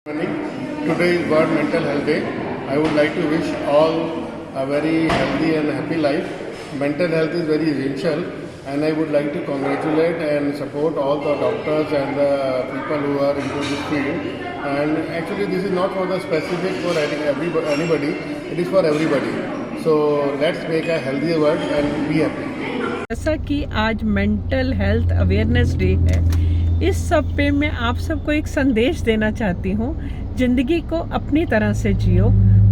Morning. Today is World Mental Health Day. I would like to wish all a very healthy and happy life. Mental health is very essential, and I would like to congratulate and support all the doctors and the people who are into this field. And actually, this is not for the specific for anybody. It is for everybody. So let's make a healthier world and be happy. जैसा कि आज mental health awareness day है, इस सब पे मैं आप सबको एक संदेश देना चाहती हूँ। ज़िंदगी को अपनी तरह से जियो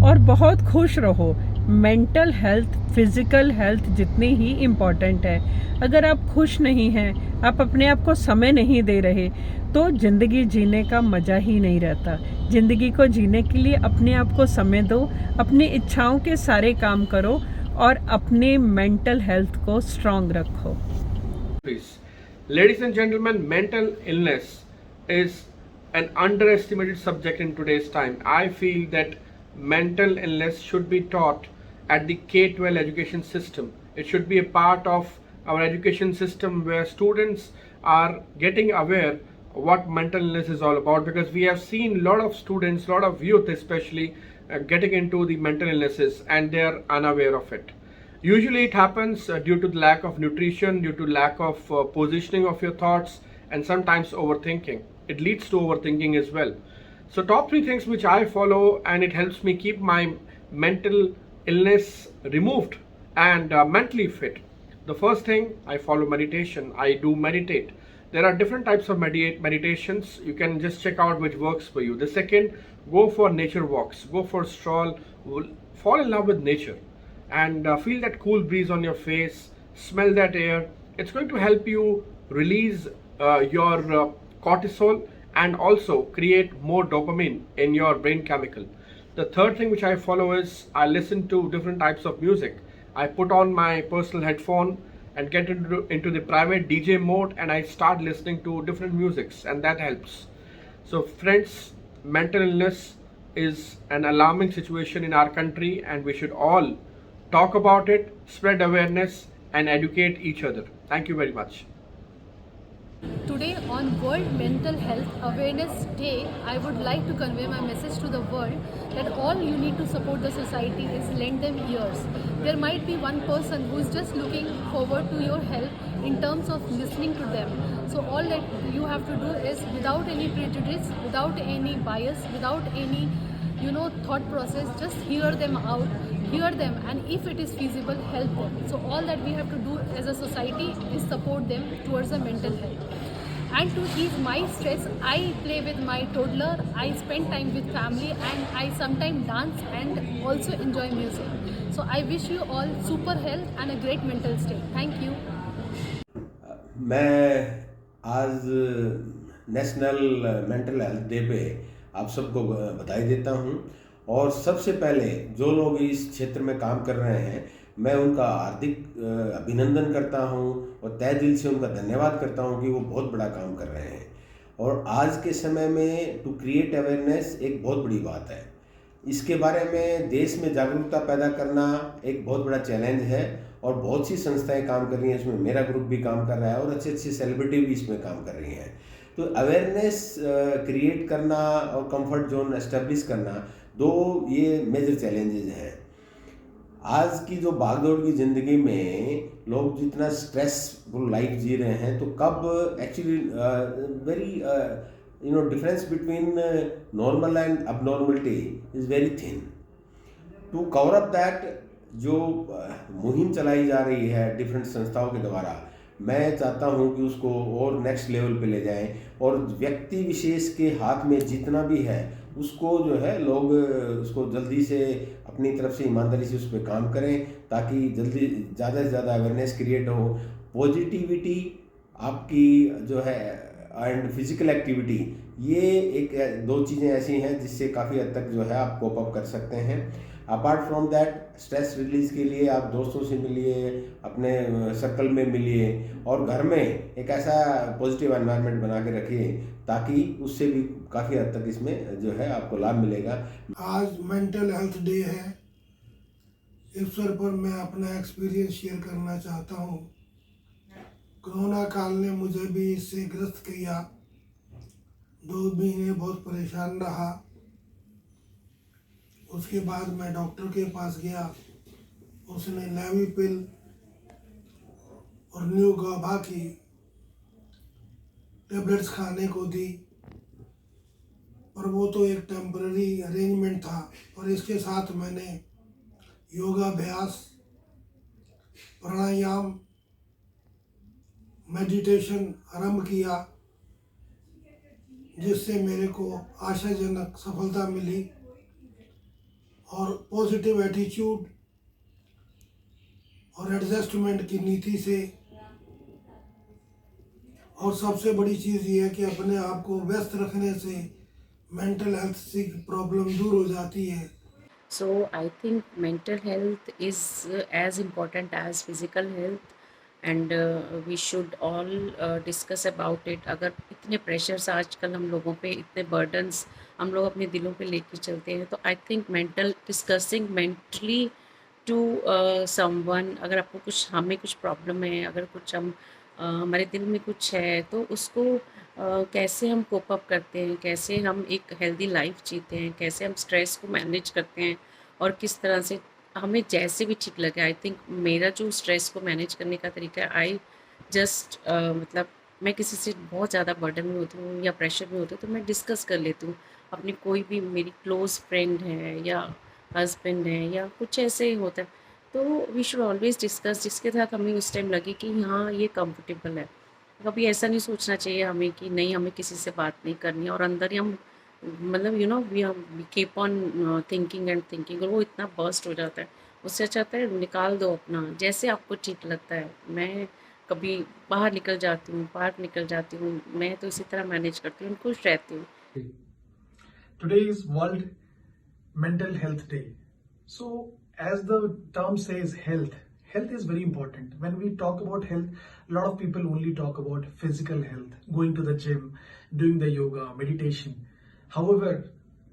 और बहुत खुश रहो। मेंटल हेल्थ फिज़िकल हेल्थ जितनी ही इम्पॉर्टेंट है। अगर आप खुश नहीं हैं, आप अपने आप को समय नहीं दे रहे, तो ज़िंदगी जीने का मज़ा ही नहीं रहता। ज़िंदगी को जीने के लिए अपने आप को समय दो, अपनी इच्छाओं के सारे काम करो और अपने मेंटल हेल्थ को स्ट्रांग रखो। Ladies and gentlemen, mental illness is an underestimated subject in today's time. I feel that mental illness should be taught at the K-12 education system. It should be a part of our education system where students are getting aware what mental illness is all about, because we have seen a lot of students, a lot of youth especially, getting into the mental illnesses and they are unaware of it. Usually it happens due to the lack of nutrition, due to lack of positioning of your thoughts, and sometimes overthinking. It leads to overthinking as well. So top 3 things which I follow, and it helps me keep my mental illness removed and mentally fit. The first thing, I follow meditation. I do meditate. There are different types of meditations. You can just check out which works for you. The second, go for nature walks, go for a stroll, fall in love with nature, and feel that cool breeze on your face, smell that air. It's going to help you release your cortisol and also create more dopamine in your brain chemical. The third thing which I follow is I listen to different types of music. I put on my personal headphone and get into the private DJ mode, and I start listening to different musics, and that helps. So friends, mental illness is an alarming situation in our country, and we should all talk about it, spread awareness, and educate each other. Thank you very much. Today on World Mental Health Awareness Day, I would like to convey my message to the world that all you need to support the society is lend them ears. There might be one person who is just looking forward to your help in terms of listening to them. So all that you have to do is, without any prejudice, without any bias, without any thought process, just hear them out, hear them, and if it is feasible, help them. So all that we have to do as a society is support them towards the mental health. And to ease my stress, I play with my toddler, I spend time with family, and I sometimes dance and also enjoy music. So I wish you all super health and a great mental state. Thank you. मैं आज national mental health day पे आप सबको बधाई देता हूं, और सबसे पहले जो लोग इस क्षेत्र में काम कर रहे हैं, मैं उनका हार्दिक अभिनंदन करता हूं और तहे दिल से उनका धन्यवाद करता हूं कि वो बहुत बड़ा काम कर रहे हैं। और आज के समय में टू क्रिएट अवेयरनेस एक बहुत बड़ी बात है। इसके बारे में देश में जागरूकता पैदा करना एक बहुत बड़ा चैलेंज है, और बहुत सी संस्थाएं काम कर रही हैं इसमें। मेरा ग्रुप भी काम कर रहा है और अच्छे अच्छे सेलिब्रिटी भी इसमें काम कर रही हैं। तो अवेयरनेस क्रिएट करना और कंफर्ट जोन एस्टेब्लिश करना, दो ये मेजर चैलेंजेस हैं। आज की जो भागदौड़ की ज़िंदगी में लोग जितना स्ट्रेसफुल लाइफ जी रहे हैं, तो कब actually very difference between normal and abnormality is very thin. To cover up that, जो मुहिम चलाई जा रही है डिफरेंट संस्थाओं के द्वारा, मैं चाहता हूं कि उसको और नेक्स्ट लेवल पे ले जाएं, और व्यक्ति विशेष के हाथ में जितना भी है उसको जो है लोग उसको जल्दी से अपनी तरफ से ईमानदारी से उस पर काम करें, ताकि जल्दी ज़्यादा से ज़्यादा अवेयरनेस क्रिएट हो। पॉजिटिविटी आपकी जो है एंड फिजिकल एक्टिविटी, ये एक दो चीज़ें ऐसी हैं जिससे काफ़ी हद तक जो है आप कोप अप कर सकते हैं। Apart from that, stress release के लिए आप दोस्तों से मिलिए, अपने सर्कल में मिलिए, और घर में एक ऐसा पॉजिटिव एनवायरनमेंट बना के रखिए ताकि उससे भी काफ़ी हद तक इसमें जो है आपको लाभ मिलेगा। आज मेंटल हेल्थ डे है। इस अवसर पर मैं अपना एक्सपीरियंस शेयर करना चाहता हूँ। कोरोना काल ने मुझे भी इससे ग्रस्त किया। 2 महीने बहुत परेशान रहा। उसके बाद मैं डॉक्टर के पास गया, उसने लेविपिल और न्यू गाबा की टेबलेट्स खाने को दी, पर वो तो एक टेम्पररी अरेंजमेंट था। और इसके साथ मैंने योगाभ्यास, प्राणायाम, मेडिटेशन आरंभ किया, जिससे मेरे को आशाजनक सफलता मिली। और पॉजिटिव एटीट्यूड और एडजस्टमेंट की नीति से, और सबसे बड़ी चीज़ ये है कि अपने आप को व्यस्त रखने से मेंटल हेल्थ की प्रॉब्लम दूर हो जाती है। So I think mental health is as important as physical health, and we should all discuss about it. अगर इतने प्रेशर्स आजकल हम लोगों पे, इतने बर्डन्स हम लोग अपने दिलों पे लेके चलते हैं, तो I think mental discussing mentally to someone, अगर आपको कुछ, हमें कुछ प्रॉब्लम है, अगर कुछ हमारे दिल में कुछ है, तो उसको कैसे हम कोप अप करते हैं, कैसे हम एक हेल्दी लाइफ जीते हैं, कैसे हम स्ट्रेस को मैनेज करते हैं, और किस तरह से हमें जैसे भी ठीक लगे। आई थिंक मेरा जो स्ट्रेस को मैनेज करने का तरीका है, आई जस्ट मतलब मैं किसी से बहुत ज़्यादा बर्डन में होती हूँ या प्रेशर में होती हूँ, तो मैं डिस्कस कर लेती हूँ अपनी, कोई भी मेरी क्लोज फ्रेंड है या हस्बैंड है या कुछ ऐसे ही होता है, तो वी शुड ऑलवेज डिस्कस, जिसके साथ हमें उस टाइम लगे कि हाँ ये कंफर्टेबल है। कभी ऐसा नहीं सोचना चाहिए हमें कि नहीं, हमें किसी से बात नहीं करनी, और अंदर ही हम मतलब we keep on thinking and thinking, और वो इतना बर्स्ट हो जाता है। उससे अच्छा है निकाल दो अपना, जैसे आपको ठीक लगता है। मैं कभी बाहर निकल जाती हूँ, पार्क निकल जाती हूँ, मैं तो इसी तरह मैनेज करती हूँ, खुश रहती हूँ। Today is World Mental Health Day. So, as the term says, health is very important. When we talk about health, a lot of people only talk about physical health, going to the gym, doing the yoga, meditation. However,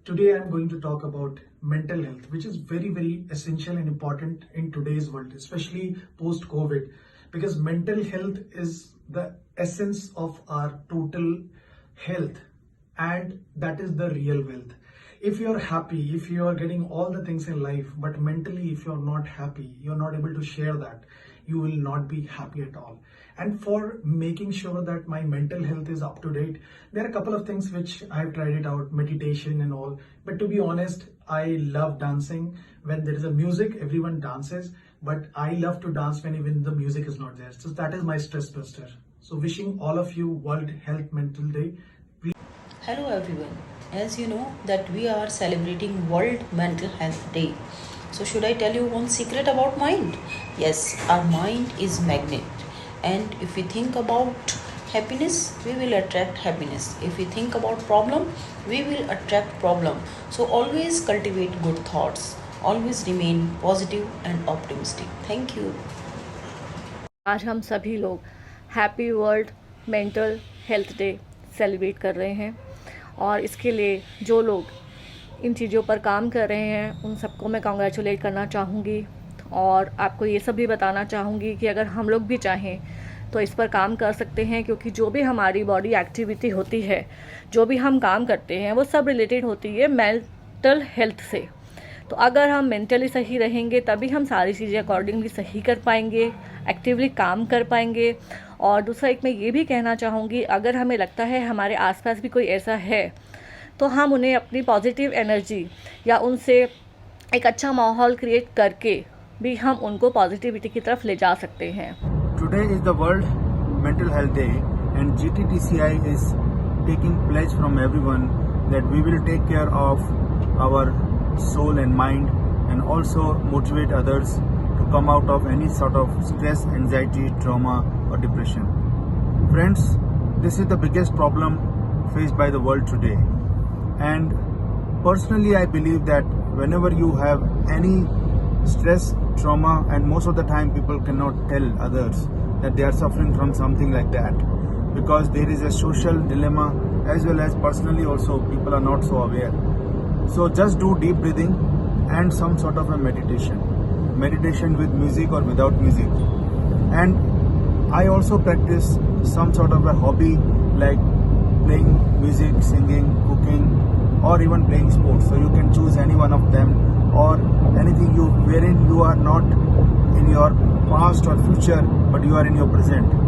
today I am going to talk about mental health, which is very, very essential and important in today's world, especially post-COVID, because mental health is the essence of our total health, and that is the real wealth. If you're happy, if you are getting all the things in life, but mentally if you're not happy, you're not able to share that, you will not be happy at all. And for making sure that my mental health is up to date, there are a couple of things which I've tried it out, meditation and all. But to be honest, I love dancing. When there is a music, everyone dances, but I love to dance when even the music is not there. So that is my stress buster. So wishing all of you World Health Mental Day. Hello everyone. As you know that we are celebrating World Mental Health Day. So should I tell you one secret about mind? Yes, our mind is magnet. And if we think about happiness, we will attract happiness. If we think about problem, we will attract problem. So always cultivate good thoughts. Always remain positive and optimistic. Thank you. आज हम सभी लोग happy world mental health day celebrate कर रहे हैं, और इसके लिए जो लोग इन चीज़ों पर काम कर रहे हैं उन सबको मैं कॉन्ग्रेचुलेट करना चाहूँगी। और आपको ये सब भी बताना चाहूँगी कि अगर हम लोग भी चाहें तो इस पर काम कर सकते हैं, क्योंकि जो भी हमारी बॉडी एक्टिविटी होती है, जो भी हम काम करते हैं, वो सब रिलेटेड होती है मेंटल हेल्थ से। तो अगर हम मेंटली सही रहेंगे तभी हम सारी चीज़ें अकॉर्डिंगली सही कर पाएंगे, एक्टिवली काम कर पाएंगे। और दूसरा एक मैं ये भी कहना चाहूँगी, अगर हमें लगता है हमारे आसपास भी कोई ऐसा है, तो हम उन्हें अपनी पॉजिटिव एनर्जी या उनसे एक अच्छा माहौल क्रिएट करके भी हम उनको पॉजिटिविटी की तरफ ले जा सकते हैं। Today is the World Mental Health Day, and GTTCI is taking pledge from everyone that we will take care of our soul and mind, and also motivate others to come out of any sort of stress, anxiety, trauma or depression. Friends, this is the biggest problem faced by the world today, and personally I believe that whenever you have any stress, trauma, and most of the time people cannot tell others that they are suffering from something like that, because there is a social dilemma, as well as personally also people are not so aware. So just do deep breathing and some sort of a meditation with music or without music. And I also practice some sort of a hobby like playing music, singing, cooking, or even playing sports. So you can choose any one of them, or anything wherein you are not in your past or future, but you are in your present.